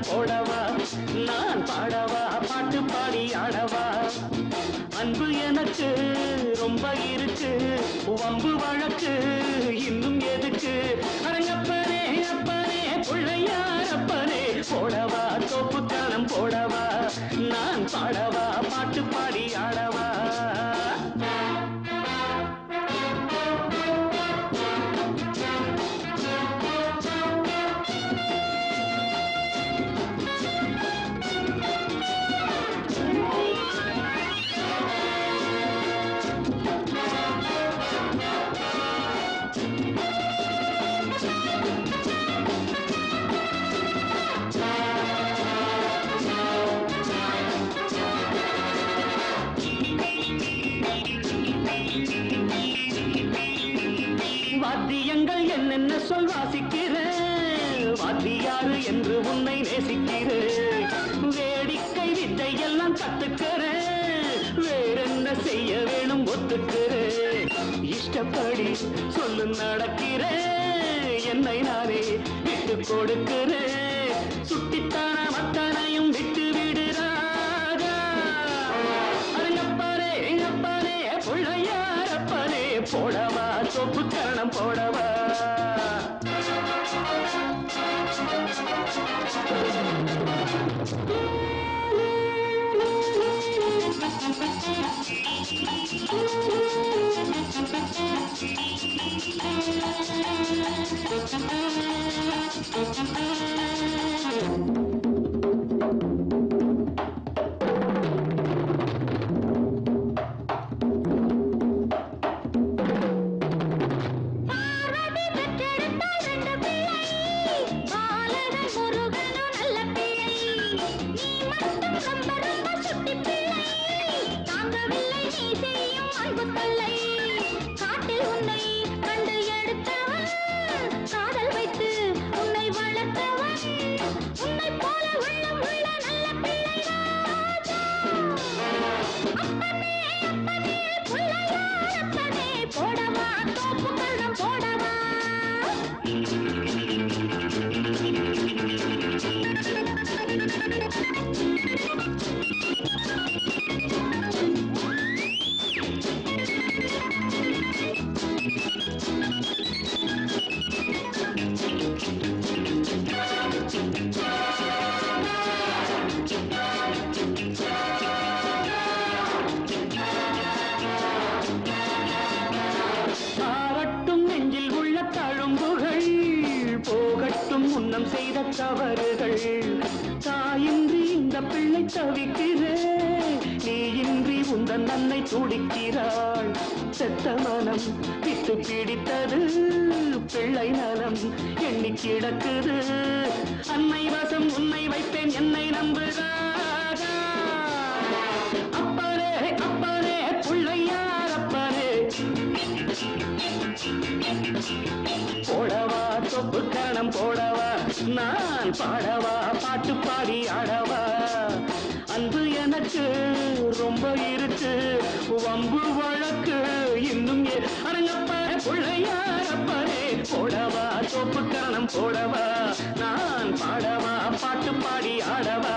கணம் போடவா நான் பாடவா பாட்டு பாடி ஆடவா அன்பு எனக்கு ரொம்ப இருக்கு வம்பு வழக்கு இன்னும் எதுக்கு அரங்கப்பனே அப்பனே பிள்ளையார் அப்பனே போடவா தோப்பு கணம் போடவா நான் பாடவா பாட்டு பாடி ஆடவா வாத்தியங்கள் என்னென்ன சொல் வாசிக்கிறேன் வாத்தியாரு என்று உன்னை நேசிக்கிறேன் வேடிக்கை வித்தை எல்லாம் கத்துக்கிறேன் வேறென்ன செய்ய வேணும் ஒத்துக்கிறேன் இஷ்டப்படி சொல்லு நடக்கிறேன் என்னை நானே விட்டு கொடுக்கிறேன் சுட்டித்தான மத்தனையும் விட்டு விடுறாரா அரங்கப்பாரே அப்பனே பிள்ளையார் அப்பனே போடவா சொப்பு கரணம் போடவா காட்டில் உன்னை கண்டு எடுத்தவன் காதல் வைத்து உன்னை வளர்த்தவன் உன்னை போல உள்ளம் உள்ள நல்ல பிள்ளை ராஜா அப்பனே அப்பனே பிள்ளையார் அப்பனே போடவா தோப்பு கள்ளம் போடவா போகட்டும் முன்னம் செய்த தவறுகள் தாயின்றி இந்த பிள்ளை தவிக்கிறேன் நீ இன்றி உந்தன் அன்னை துடிக்கிறாள் செத்த மனம் விட்டு பிடித்தது பிள்ளை நலம் எண்ணி கிடக்குது அன்னை வசம் உன்னை வைப்பேன் என்னை நம்புகிறாரா அப்பனே அப்பனே பிள்ளையார் அப்பனே போடவா சொப்பு கணம் போடவா நான் பாடவா பாட்டு பாடி ஆடவா அன்பு எனக்கு ரொம்ப இருக்கு வம்பு வழக்கு இன்னும் அரங்கப்ப பிள்ளையார் அப்பனே போடவா சொப்பு கணம் போடவா நான் பாடவா பாட்டு பாடி ஆடவா